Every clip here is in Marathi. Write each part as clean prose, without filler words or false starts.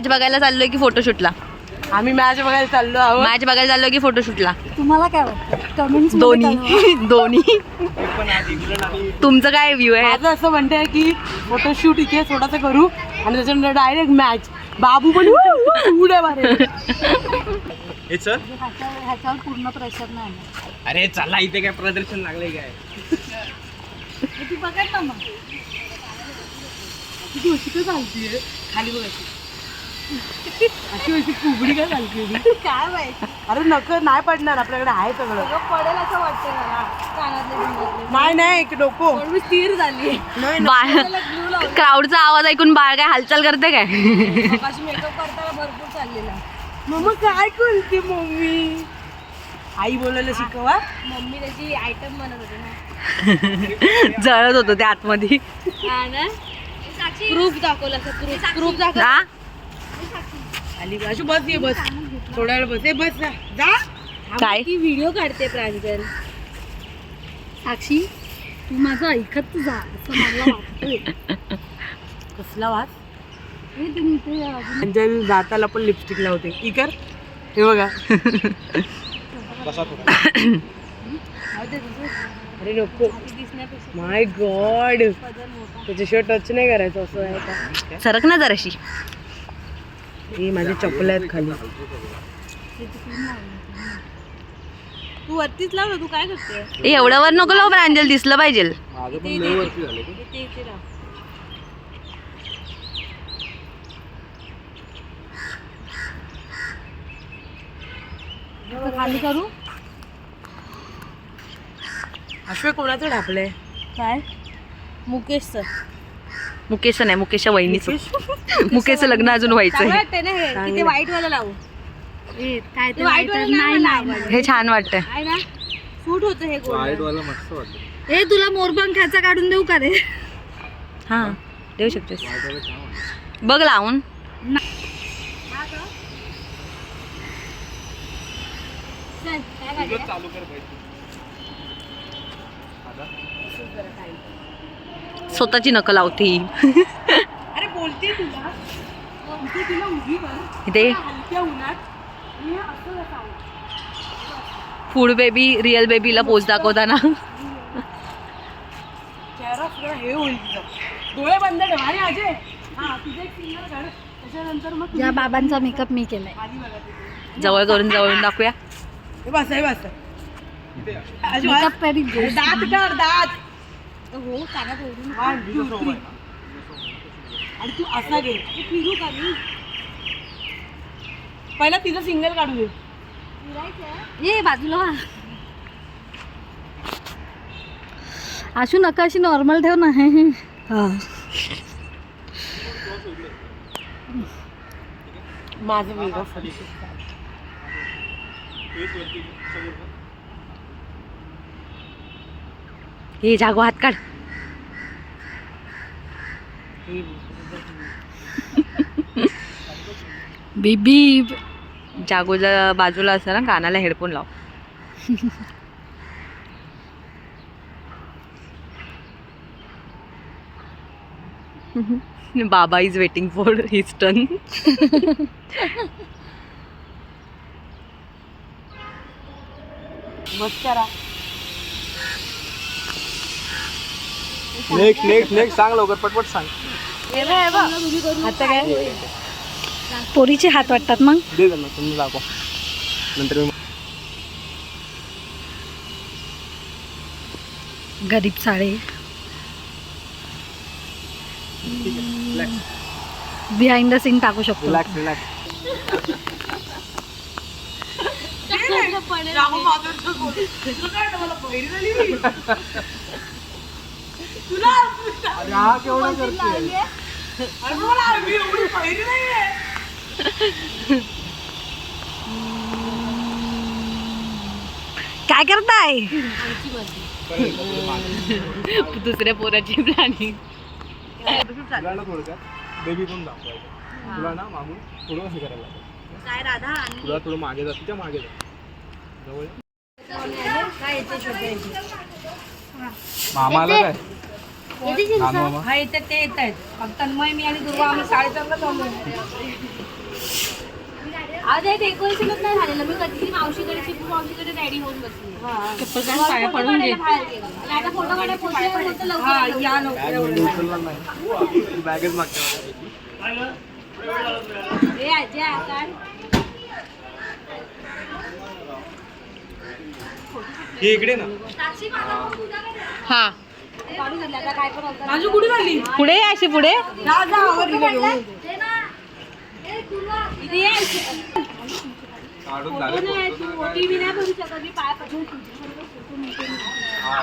मॅच बघायला चाललोय की फोटोशूटला? आम्ही मॅच बघायला चाललो आहोत. मॅच बघायला चाललोय की फोटोशूटला? तुम्हाला काय वाटतं कमेंट्स दोन्ही दोन्ही. तुमचं काय व्ह्यू आहे? माझं असं म्हणते आहे की फोटोशूट इथे थोडासा करू आणि त्याच्यानंतर डायरेक्ट मॅच. बाबू पण उड्या मारेल. ह्याच्यावर पूर्ण प्रेशर नाही. अरे चला इथे काय प्रदर्शन लागलंय काय? ती बघत ना मग किती वर्षी काय चालतीये खाली बघ अशी अशी कुबडी काय चालतीये काय माहिती अरे नको नाही पडणार आपल्याकडे आहे सगळं. पडेल असं वाटतं मला कानातले नाही नाही डोको मी स्थिर झाली. बाळ क्राऊडचा आवाज ऐकून बाळ काय हालचाल करते काय? मेकअप करताना भरपूर चाललेला. मम्मा काय करते मम्मी? आई बोलायला शिकवा. मम्मी त्याची आयटम बनत होती ना. जळत होतो त्या आतमध्ये. हा ना प्रूफ दाखवला असं प्रूफ दाखव. हा? आली अशी बस ये बस थोड्या वेळ बस ये बस ना जा. काय? ती व्हिडिओ काढते प्रांजल. साक्षी तू माझं ऐकत जा असं मला वाटतंय. कसला वास. हे तुम्ही इथे अजून अंजल दाताला पण लिपस्टिक लावते. इकर हे बघा. अरे नको दिसण्यापेक्षा माय गॉड पदर मोठा. त्याच्याशिवाय टच नाही करायचं असं आहे का? सरक ना जराशी. ही माझी चप्पल आहेत खाली. तू वरतीच लाव ना. तू काय करते? ए एवढ्या वर नको लावू प्रांजल, दिसलं पाहिजे. इथे लाव. खाली करू अश्वे कोणाचं ढापलंय? काय? मुकेश सर. मुकेश नाही, मुकेशच्या वहिनीचं. मुकेशचं लग्न अजून व्हायचंय. वाटतंय ना हे. तिथे व्हाईट वाला लावू. काय ते व्हाईट वाला नाही. हे छान वाटतंय. आहे ना सूट होतं हे गोल्डन. वाईट वाला मस्त वाटतं. हे तुला मोरपंखाचा काढून देऊ का रे? हा देऊ शकतेस. बघ लावून. चल, काय काढूया? चालू कर पाहिजे. स्वतःची नकल लावती. अरे बोलते तुला बोलते तुला उभी कर. इथे हलक्या उन्हात हे असं असावं. फूड बेबी रिअल बेबीला पोच दाखवताना. चेहरा सगळा हे होईल तुझा. डोळे बंद ठेव आणि अजय हा तुझे एक सिंगल काढ त्याच्यानंतर मग या बाबांचा मेकअप मी केलाय. खाली बघा तिथे. जवळ करून जवळून दाखवूया. हे बस हे बस मेकअप करी दात काढ दात. हो कानात ओढून 1 2 3 आणि तू असा घे. फिरू का मी? पहिला तिचं सिंगल काढू दे. ये बाजूला व्हा. आशू नका अशी नॉर्मल ठेव ना. हा माझं वेगळं हे जागो हात काढ. बेबी जागोच्या बाजूला असं ना कानाला हेडफोन लाव. बाबा is waiting for his turn. मस्त करा. नेक्स्ट सांग लवकर पटपट सांग. आता काय पोरीचे हात वाटतात मग. दे त्यांना तुम्ही दाखवा नंतर मी. गरीब साडे बिहाइंड द सीन टाकू शकतो. Relax relax. अरे हा केवढा करते. काय करताय? दुसऱ्या पोराची प्लॅनिंग. तुला ना थोडक्यात बेबी पण दाखवायचं. तुला ना मागून थोडं असं करायला लागतं. काय राधा तुला थोडं मागे जा. तिच्या मागे जा. जवळ ये. मामाला काय नानू मामा. हा येतात ते येत आहेत. फक्त तन्मय मी आणि दुर्वा आम्ही 4:30ला थांबलो. माझं डेकोरेशनच नाही झालेलं. मी कधी मावशीकडे चिपू मावशीकडे रेडी होऊन बसली. चप्पल काय पाया पडून घे. आता फोटो काढायला पोहोचले फक्त हा लवकर या लवकर. उचलला नाही बॅगच मागच्या ए आजी काढ. हे इकडे ना साक्षी माझा फोन तुझा काय हा काढून घेतला आता काय पण होतं. माझी कुठे झाली? पुढे या, अशी पुढे. जा जा आवर इकडे घेऊन. दे ना. ए तुला इथे ये. काढून फोटो झाले नाही फोटो तू नाही. ओटीव्ही नाही भरू शकत. मी पाय पडून तुझ्याबरोबर फोटो मिळते. हा.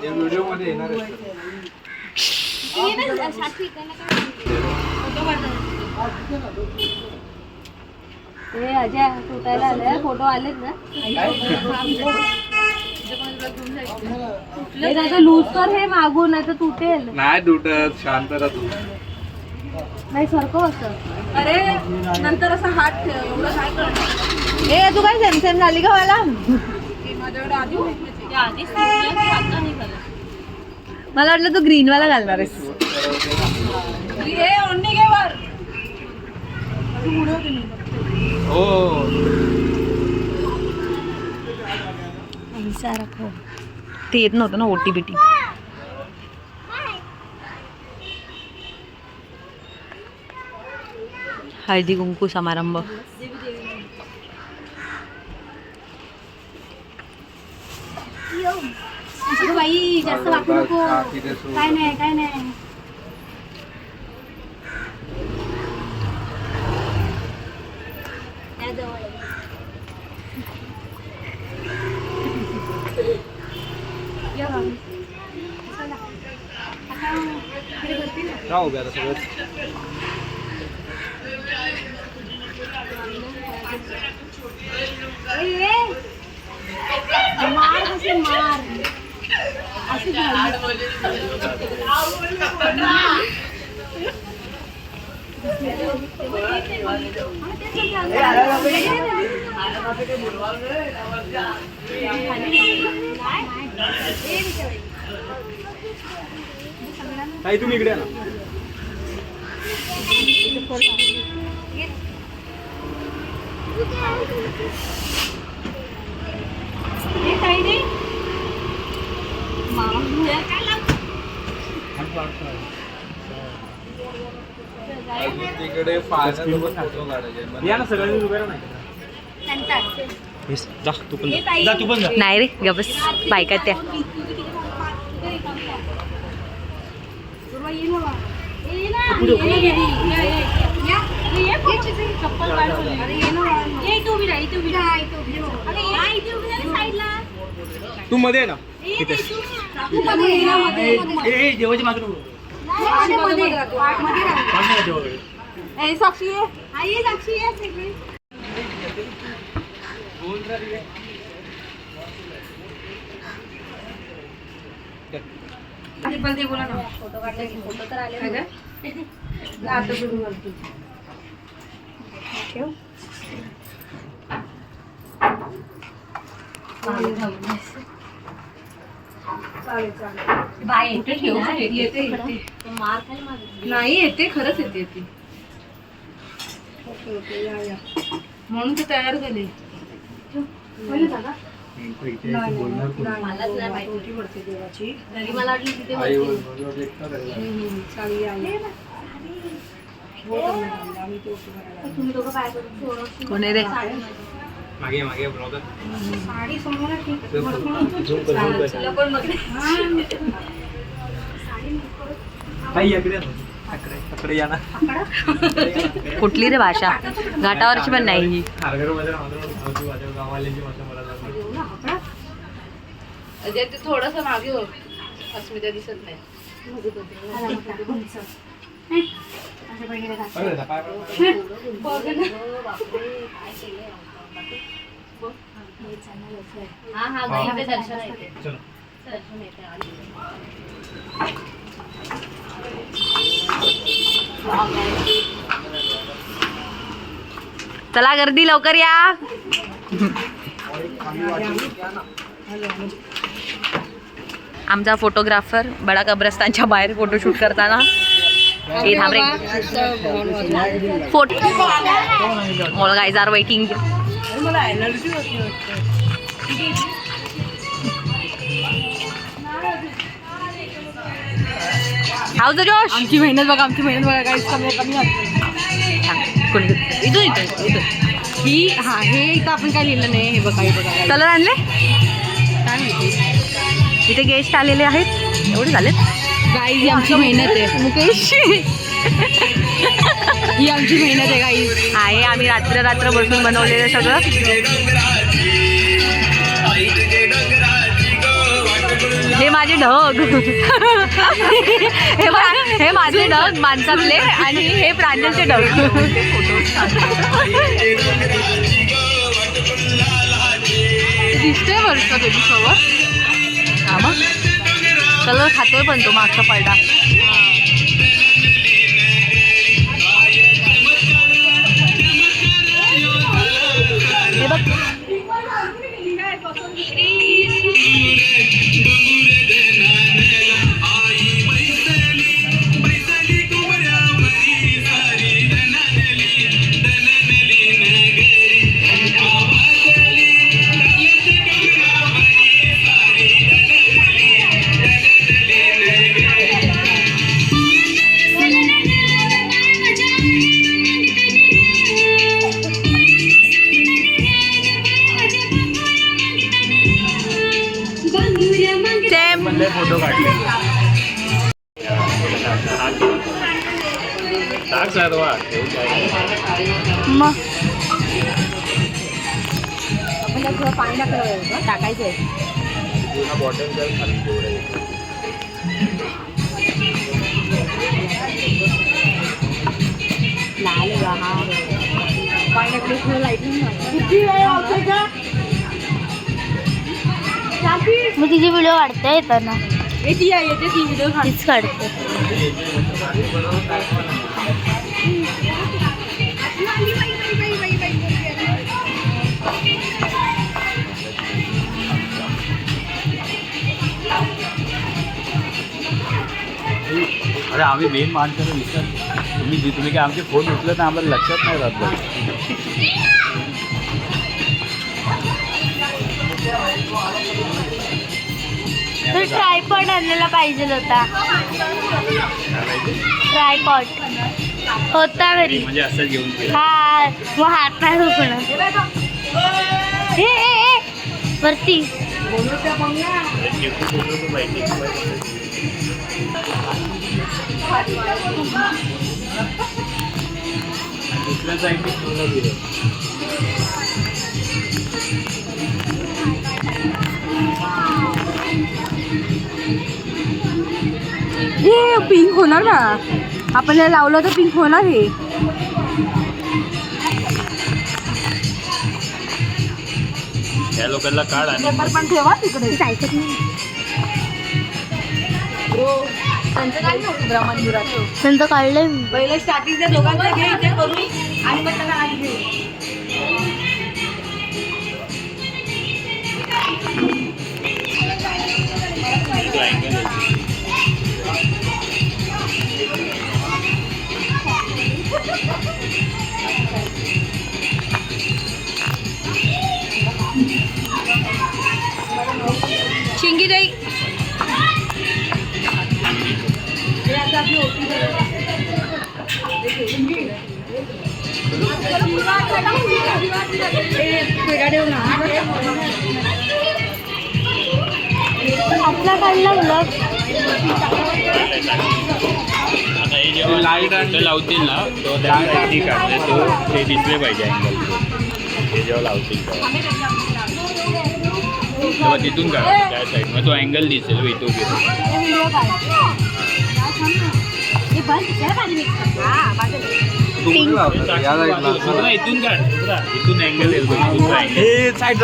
हे व्हिडिओ मध्ये येणार आहे ये ना साक्षी इकडनं काय ए अजय तुटायला आले फोटो आलेत ना. हे त्याचं लूज कर हे मागून नाही तर तुटेल. नाही तुटत शांत राहा तू नाही सरको असं. अरे नंतर असा हात ठेव. एवढं काय करणार? ए तू काय सेम सेम झाली का मला? माझ्याकडे आधी मला वाटलं तू ग्रीन वाला घालणार आहेस. हे ओढणी घे वर. हो ते येत नव्हतं ना ओटीबीटी. हळदी कुंकू समारंभ. अगं बाई जास्त वाकू नको. काय नाही काय नाही. या जवळ ये. या बाई. चला. आता इकडे करते ना. का उभ्या आता सगळं ए, ए. मार कसे मार. अशी झाली. ताई तुम्ही इकडे या ना. अजून तिकडे पाण्यासोबत फोटो काढायचे या ना सगळ्यांनी उभे राहा जा तू पण जा तू पण जा. नाही रे ग बस बायका त्या. तू मध्ये आहे ना तिथे जेवायची मात्र साक्षी बोला ना. फोटो काढले की फोटो तर आले ना. आता सुरू करतो. चालेल चालेल. बाय येते ठेव. येते मार खाली माझं. नाही येते खरंच येते ती. ओके ओके या या म्हणून ते तयार झाले. मलाच नाही माहिती पडते देवाची. घरी मला वाटलं तिथे आई होती. चालेल या या. हो आम्ही ते ओके करायला. तुम्ही दोघं बाय करून कोणी रे? मागे मागे ब्लॉगर साडी समोर ठीक तुला कोण बघते? ताई इकडे तकडे या ना. कुठली रे भाषा? घाटावरची पण नाही ही. गावाल्यांची भाषा मला लागली. अजय ते थोडस मागे हो. अस्मिता दिसत नाही. अरे पाय पड. हा हा घरी ते दर्शन येते. चलो दर्शन येते. चला गर्दी लवकर या. आमचा फोटोग्राफर बडा कब्रस्तानच्या बाहेर फोटोशूट करताना ए थांब रे photo all guys are waiting. मला एनर्जी होती. हाऊ द जोश. आमची मेहनत बघा काही कमी इथून इथून ही हा हे इथं आपण काय लिहिलं नाही. हे बघा कलर आणले काय माहिती. इथे गेस्ट आलेले आहेत. एवढे झालेत. गाईज ही आमची मेहनत आहे. मुकेश ही आमची मेहनत आहे गाईज. आहे. आम्ही रात्र बसून बनवलेलं सगळं. हे माझे ढग हे माझे ढग माणसातले आणि हे प्राण्यांचे ढग. दिसतंय वर्ष तुझ्यासोबत. हा मग कलर खातोय पण तो मागचा पडला. हे बघ फोटो काढले मग पाणी टाकायचंय. बॉटल खाली तेवढं मी तिची व्हिडिओ काढते येताना. येते ती व्हिडिओ तीच काढते. अरे आम्ही मेन माणसाला विचार तुम्ही काय आमचे फोन उचलत ना आम्हाला लक्षात नाही राहत. तर ट्रायपॉड आणलेला पाहिजे होता. ट्रायपॉड होता घरी. म्हणजे असं घेऊन हा मग हात नाही दुखणं. हे वरती दुसऱ्या साईडने ठेवलं गेलं. हे पिंक होणार ना. आपण हे लावलं तर पिंक होणार. हे या लोकांना काढ आणि पण ठेवा तिकडे. ऐकत नाही. त्यांचं काय नव्हतं ब्रह्मनिराचं. त्यांचं काढलंय मी. पहिले स्टार्टिंगच्या दोघांचं घे इथे करू आणि मग त्याला आज घे. शिंगी दही आपला काढला ब्लॉग. आता हे जेव्हा लाईट लावतील ना तो त्यासाठी काढले तो ते दिसले पाहिजे अँगल. हे जेव्हा लावतील तेव्हा तिथून काढा त्या साईड मग तो अँगल दिसेल इथून इथून काढ इथून अँगल येईल साईड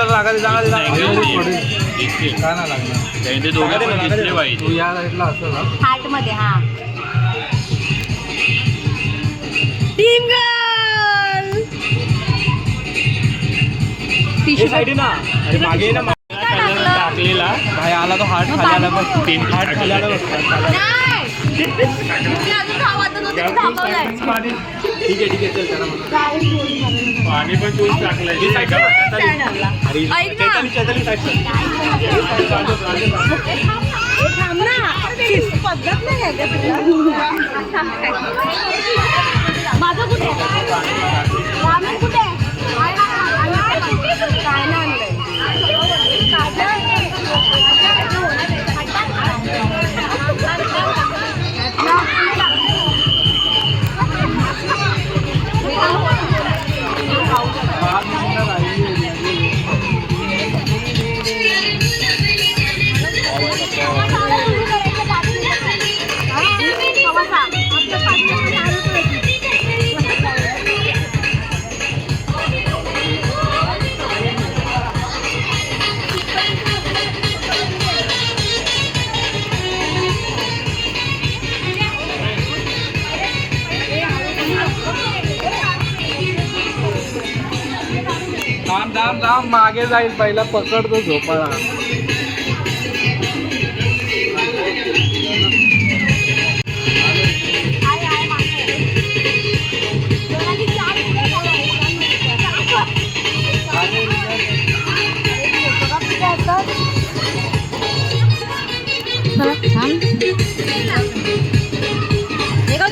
ते दोघे पण दिसले पाहिजे. हार्ट मध्ये. हा टीम गर्ल मागे ना टाकलेला आला तो हार्ट खाली आला. 3 हार्ट खाली आला. ठीक आहे चल त्याला पाणी पण तूच टाकलंय ऐक ना माझं कुठे रामेण कुठे काय ना थांब मागे जाईल पहिला पकडतो झोपाळा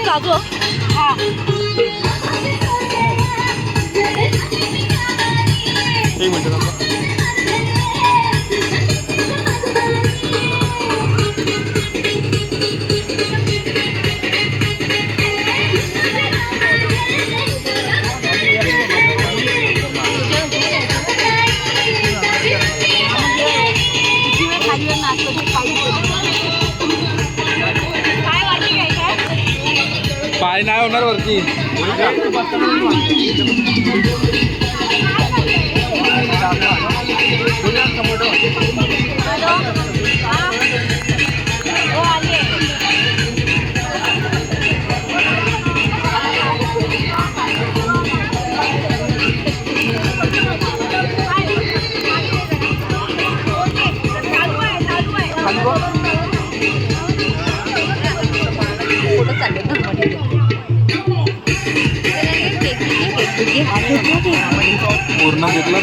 राजू एक मिनिट पाय नाही होणार वरती पूर्ण घेतलं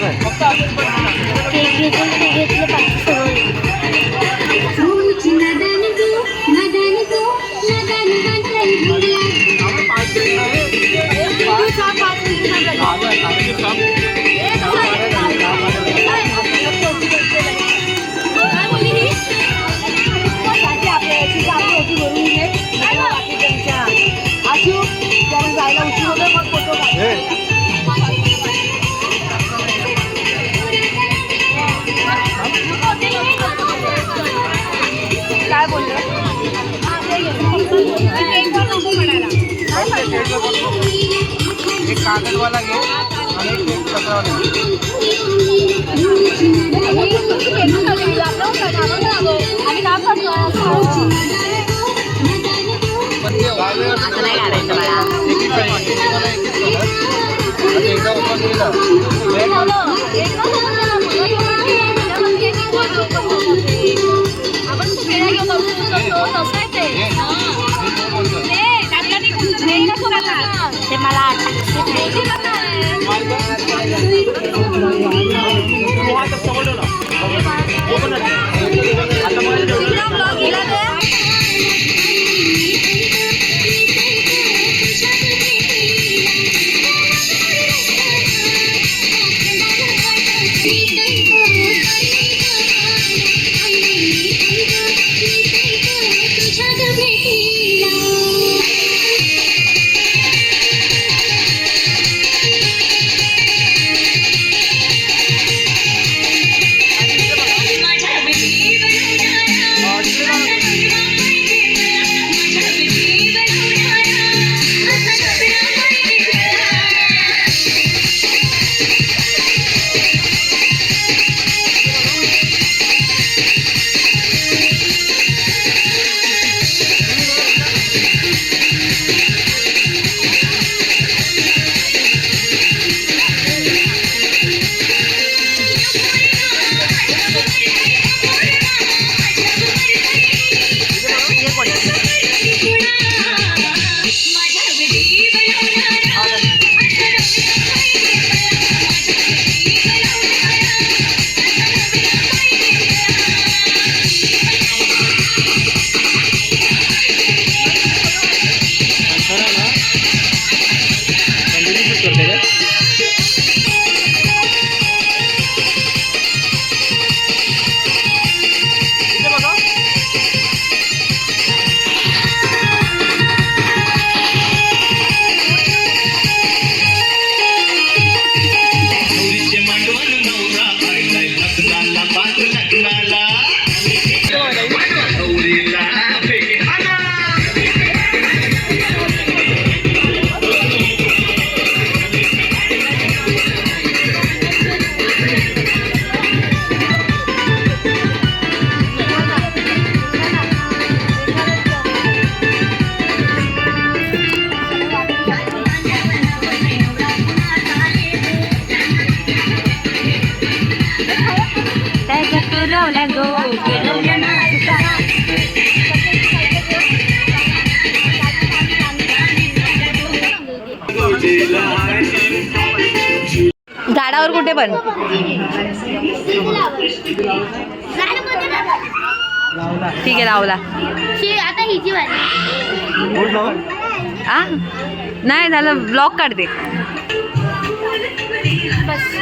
काय जायला उशीर होतो मग फोटो काय बोललो एक कागदवाला घे आणि एक पत्रावाला ते मला झाडावर कुठे पण ठीक आहे लावला आता हिची वाली आ नाही झालं ब्लॉक काढते बस